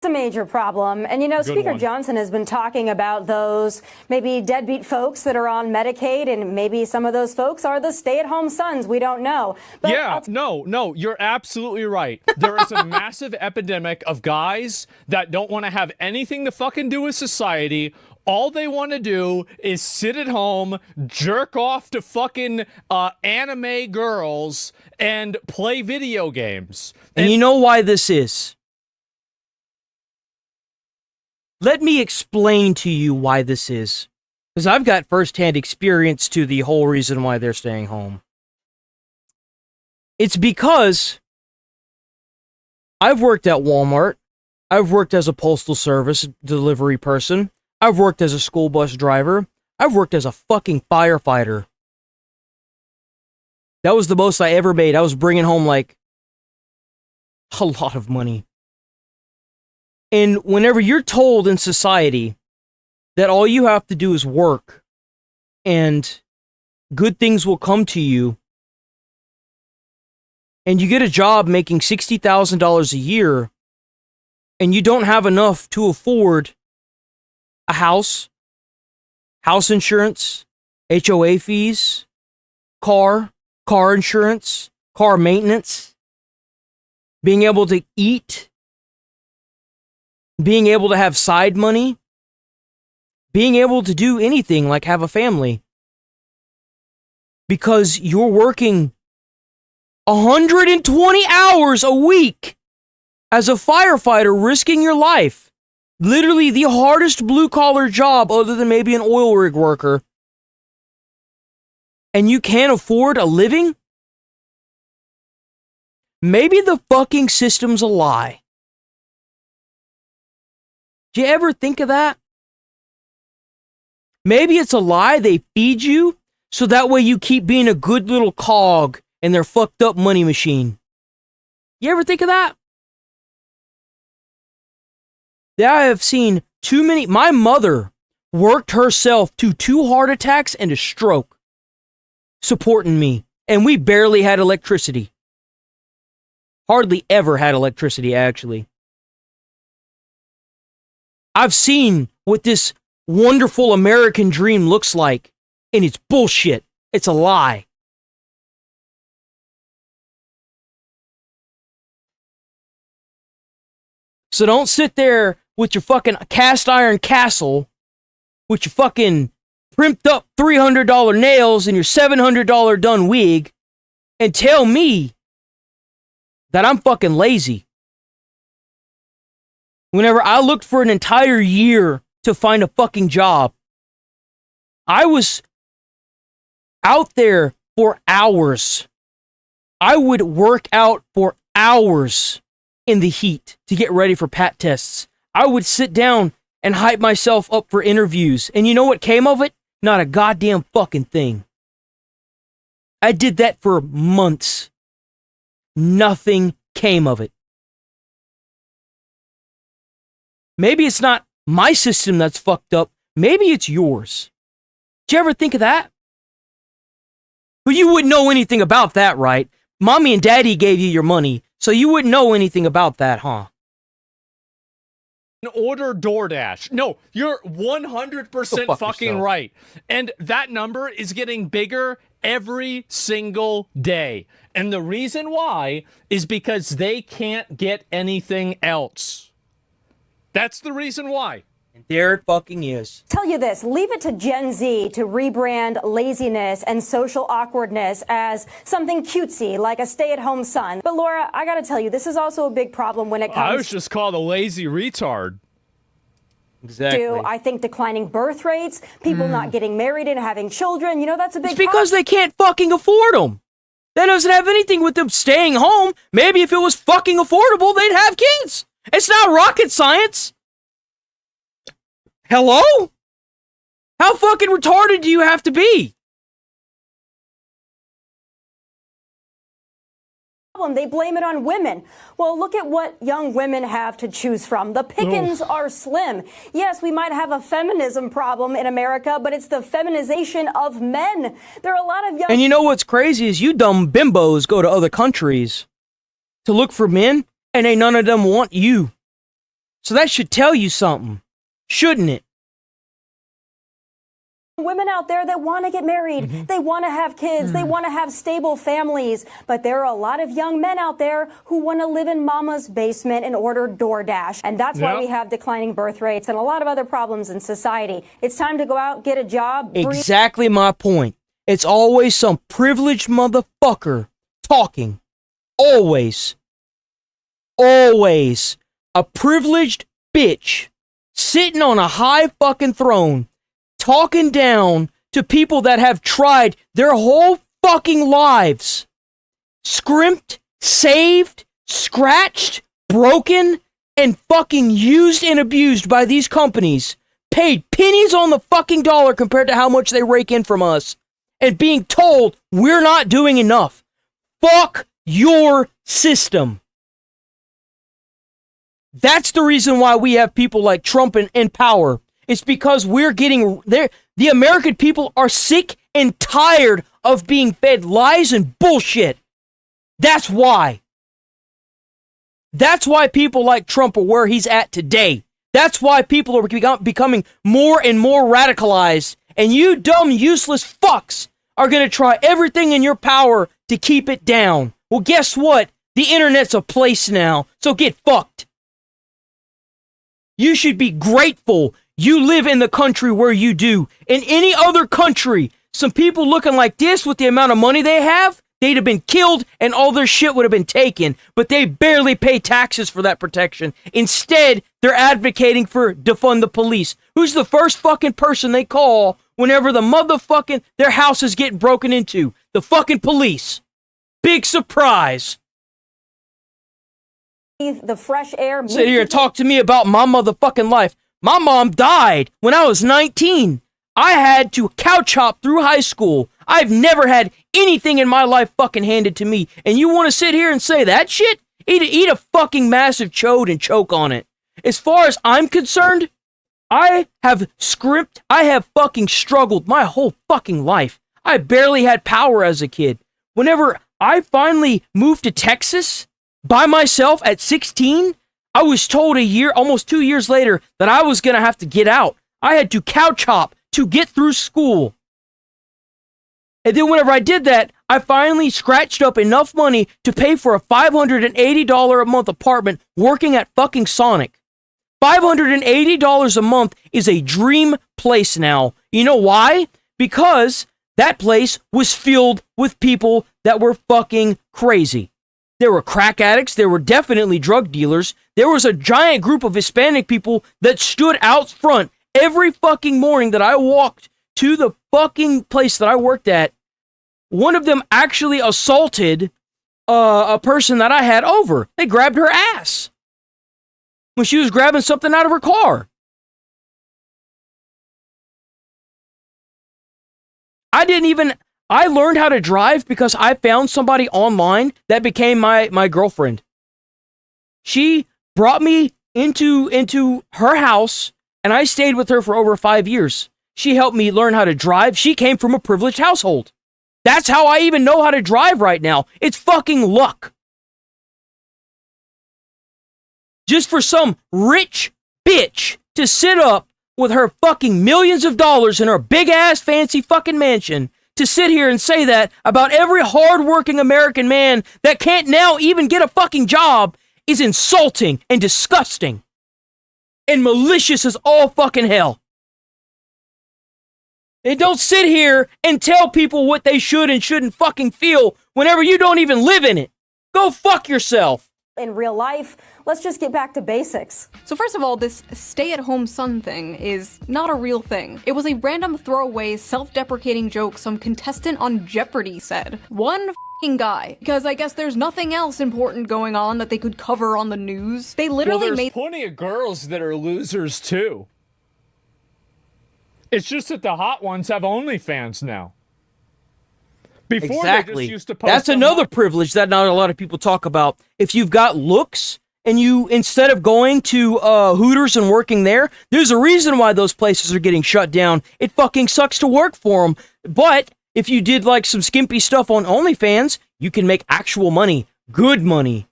a major problem. And, you know, Speaker Johnson has been talking about those maybe deadbeat folks that are on Medicaid, and maybe some of those folks are the stay-at-home sons. We don't know. But yeah, no, you're absolutely right. There is a massive epidemic of guys that don't want to have anything to fucking do with society. All they want to do is sit at home, jerk off to fucking anime girls, and play video games. And you know why this is? Let me explain to you why this is. Because I've got firsthand experience to the whole reason why they're staying home. It's because I've worked at Walmart. I've worked as a postal service delivery person. I've worked as a school bus driver. I've worked as a fucking firefighter. That was the most I ever made. I was bringing home, like, a lot of money. And whenever you're told in society that all you have to do is work and good things will come to you, and you get a job making $60,000 a year, and you don't have enough to afford a house insurance, HOA fees, car insurance, car maintenance, being able to eat, being able to have side money, being able to do anything like have a family. Because you're working 120 hours a week as a firefighter, risking your life. Literally the hardest blue-collar job other than maybe an oil rig worker. And you can't afford a living? Maybe the fucking system's a lie. Do you ever think of that? Maybe it's a lie they feed you, so that way you keep being a good little cog in their fucked up money machine. You ever think of that? I have seen too many. My mother worked herself to 2 heart attacks and a stroke supporting me, and we barely had electricity. Hardly ever had electricity, actually. I've seen what this wonderful American dream looks like, and it's bullshit. It's a lie. So don't sit there with your fucking cast iron castle, with your fucking primped up $300 nails and your $700 done wig, and tell me that I'm fucking lazy. Whenever I looked for an entire year to find a fucking job, I was out there for hours. I would work out for hours in the heat to get ready for PAT tests. I would sit down and hype myself up for interviews. And you know what came of it? Not a goddamn fucking thing. I did that for months. Nothing came of it. Maybe it's not my system that's fucked up. Maybe it's yours. Did you ever think of that? But you wouldn't know anything about that, right? Mommy and daddy gave you your money, so you wouldn't know anything about that, huh? Order DoorDash. No, you're 100% fucking yourself. right. And that number is getting bigger every single day. And the reason why is because they can't get anything else. That's the reason why. And there it fucking is. tell you this, leave it to Gen Z to rebrand laziness and social awkwardness as something cutesy, like a stay-at-home son. But Laura, I gotta tell you, this is also a big problem when it comes I was just called a lazy retard. Exactly. to, I think, declining birth rates, people not getting married and having children. You know, that's a big It's because they can't fucking afford them. That doesn't have anything with them staying home. Maybe if it was fucking affordable, they'd have kids. It's not rocket science. Hello? How fucking retarded do you have to be? They blame it on women. Well, look at what young women have to choose from. The pickings are slim. Yes, we might have a feminism problem in America, but it's the feminization of men. There are a lot of young... And you know what's crazy is you dumb bimbos go to other countries to look for men, and ain't none of them want you. So that should tell you something, shouldn't it? Women out there that want to get married, they want to have kids, they want to have stable families, but there are a lot of young men out there who want to live in mama's basement and order DoorDash, and that's why we have declining birth rates and a lot of other problems in society. It's time to go out, get a job. Exactly my point. It's always some privileged motherfucker talking. Always. Always. A privileged bitch sitting on a high fucking throne talking down to people that have tried their whole fucking lives. Scrimped, saved, scratched, broken, and fucking used and abused by these companies. Paid pennies on the fucking dollar compared to how much they rake in from us. And being told we're not doing enough. Fuck your system. That's the reason why we have people like Trump in power. It's because we're getting there. The American people are sick and tired of being fed lies and bullshit. That's why. That's why people like Trump are where he's at today. That's why people are becoming more and more radicalized. And you dumb, useless fucks are going to try everything in your power to keep it down. Well, guess what? The internet's a place now, so get fucked. You should be grateful you live in the country where you do. In any other country, some people looking like this with the amount of money they have, they'd have been killed and all their shit would have been taken. But they barely pay taxes for that protection. Instead, they're advocating for defund the police. Who's the first fucking person they call whenever the motherfucking their house is getting broken into? The fucking police. Big surprise. The fresh air. Sit here and talk to me about my motherfucking life. My mom died when I was 19. I had to couch hop through high school. I've never had anything in my life fucking handed to me. And you want to sit here and say that shit? Eat a fucking massive chode and choke on it. As far as I'm concerned, I have scrimped. I have fucking struggled my whole fucking life. I barely had power as a kid. Whenever I finally moved to Texas by myself at 16, I was told almost 2 years later, that I was going to have to get out. I had to couch hop to get through school. And then whenever I did that, I finally scratched up enough money to pay for a $580 a month apartment working at fucking Sonic. $580 a month is a dream place now. You know why? Because that place was filled with people that were fucking crazy. There were crack addicts. There were definitely drug dealers. There was a giant group of Hispanic people that stood out front every fucking morning that I walked to the fucking place that I worked at. One of them actually assaulted a person that I had over. They grabbed her ass when she was grabbing something out of her car. I learned how to drive because I found somebody online that became my girlfriend. She brought me into her house, and I stayed with her for over 5 years. She helped me learn how to drive. She came from a privileged household. That's how I even know how to drive right now. It's fucking luck. Just for some rich bitch to sit up with her fucking millions of dollars in her big-ass fancy fucking mansion to sit here and say that about every hard-working American man that can't now even get a fucking job is insulting and disgusting and malicious as all fucking hell. And don't sit here and tell people what they should and shouldn't fucking feel whenever you don't even live in it. Go fuck yourself. In real life, let's just get back to basics. So first of all, this stay-at-home son thing is not a real thing. It was a random throwaway, self-deprecating joke some contestant on Jeopardy said. One f***ing guy. Because I guess there's nothing else important going on that they could cover on the news. They literally there's plenty of girls that are losers too. It's just that the hot ones have OnlyFans now. Before they just used to post. That's another privilege that not a lot of people talk about. If you've got looks and you, instead of going to Hooters and working there, there's a reason why those places are getting shut down. It fucking sucks to work for them. But if you did like some skimpy stuff on OnlyFans, you can make actual money, good money,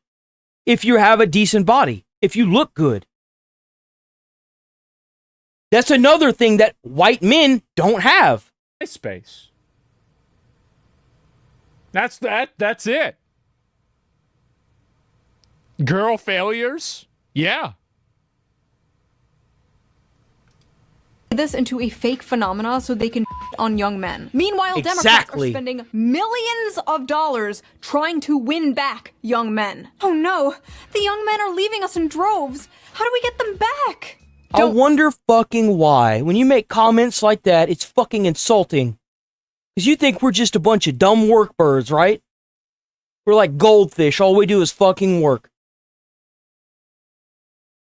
if you have a decent body, if you look good. That's another thing that white men don't have. MySpace. That's it. Girl failures? Yeah. This into a fake phenomena so they can on young men. Meanwhile, Democrats Exactly. are spending millions of dollars trying to win back young men. Oh no, the young men are leaving us in droves. How do we get them back? I wonder fucking why. When you make comments like that, it's fucking insulting. Because you think we're just a bunch of dumb workbirds, right? We're like goldfish. All we do is fucking work.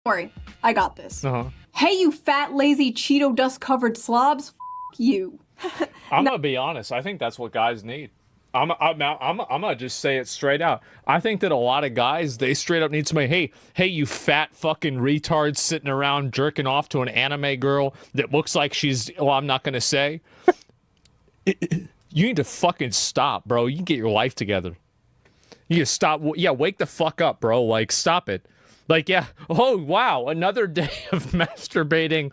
Don't worry, I got this. Uh-huh. Hey, you fat, lazy, Cheeto dust-covered slobs. F you. I'm gonna be honest. I think that's what guys need. I'm gonna just say it straight out. I think that a lot of guys, they straight up need somebody. Hey, you fat fucking retard sitting around jerking off to an anime girl that looks like she's. Well, I'm not gonna say. You need to fucking stop, bro. You can get your life together. You can stop. Yeah, wake the fuck up, bro. Like, stop it. Like, yeah. Oh, wow. Another day of masturbating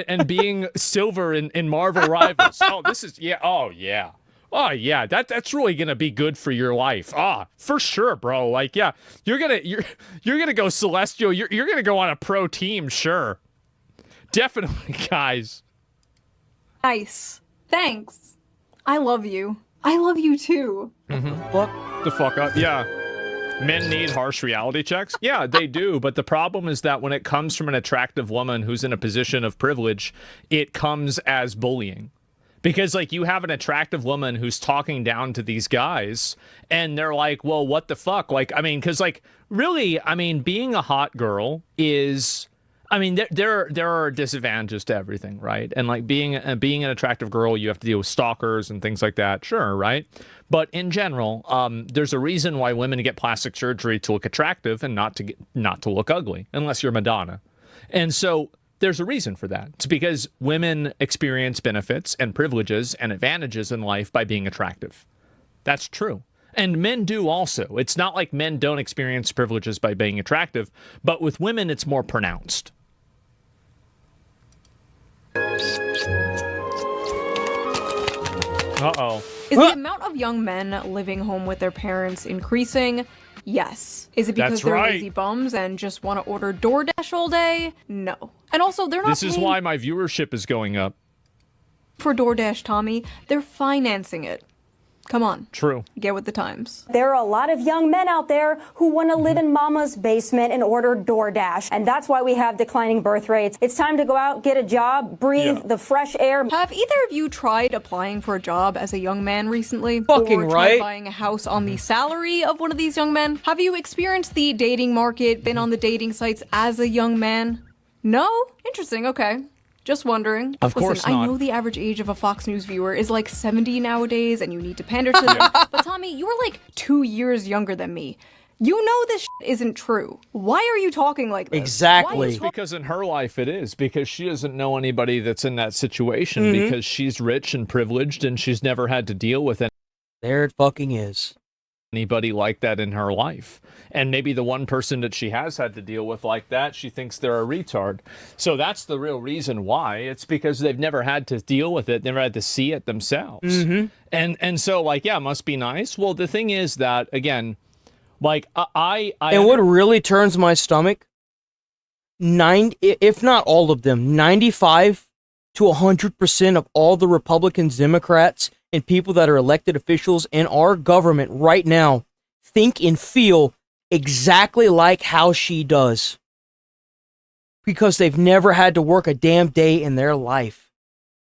and being silver in Marvel Rivals. Oh, this is, yeah. Oh, yeah. Oh, yeah. That's really going to be good for your life. Ah, for sure, bro. Like, yeah. You're going to go celestial. You're going to go on a pro team. Sure. Definitely, guys. Nice. Thanks. I love you. I love you too. Fuck. The fuck up. Yeah. Men need harsh reality checks? Yeah, they do. But the problem is that when it comes from an attractive woman who's in a position of privilege, it comes as bullying. Because, like, you have an attractive woman who's talking down to these guys, and they're like, well, what the fuck? Like, I mean, because, like, really, I mean, being a hot girl is... I mean, there are disadvantages to everything, right? And like being an attractive girl, you have to deal with stalkers and things like that. Sure, right? But in general, there's a reason why women get plastic surgery to look attractive and not to look ugly, unless you're Madonna. And so there's a reason for that. It's because women experience benefits and privileges and advantages in life by being attractive. That's true. And men do also. It's not like men don't experience privileges by being attractive, but with women, it's more pronounced. Uh-oh. Is the amount of young men living home with their parents increasing? Yes. Is it because That's they're right. lazy bums and just want to order DoorDash all day? No. And also, they're not This is paying why my viewership is going up. for DoorDash, Tommy. They're financing it. Come on. True. Get with the times. There are a lot of young men out there who want to live in mama's basement and order DoorDash. And that's why we have declining birth rates. It's time to go out, get a job, breathe the fresh air. Have either of you tried applying for a job as a young man recently? Fucking or right. tried buying a house on the salary of one of these young men? Have you experienced the dating market, been on the dating sites as a young man? No? Interesting, okay. Just wondering. Of course Listen, not. I know the average age of a Fox News viewer is like 70 nowadays, and you need to pander to them. But Tommy, you were like 2 years younger than me. You know this shit isn't true. Why are you talking like this? Exactly. It's because in her life it is, because she doesn't know anybody that's in that situation, because she's rich and privileged and she's never had to deal with There it fucking is. anybody like that in her life. And maybe the one person that she has had to deal with like that, she thinks they're a retard. So that's the real reason why. It's because they've never had to deal with it, never had to see it themselves. And so, like, yeah, it must be nice. Well, the thing is that, again, like, And what really turns my stomach, if not all of them, 95 to 100% of all the Republicans, Democrats, and people that are elected officials in our government right now think and feel exactly like how she does. Because they've never had to work a damn day in their life.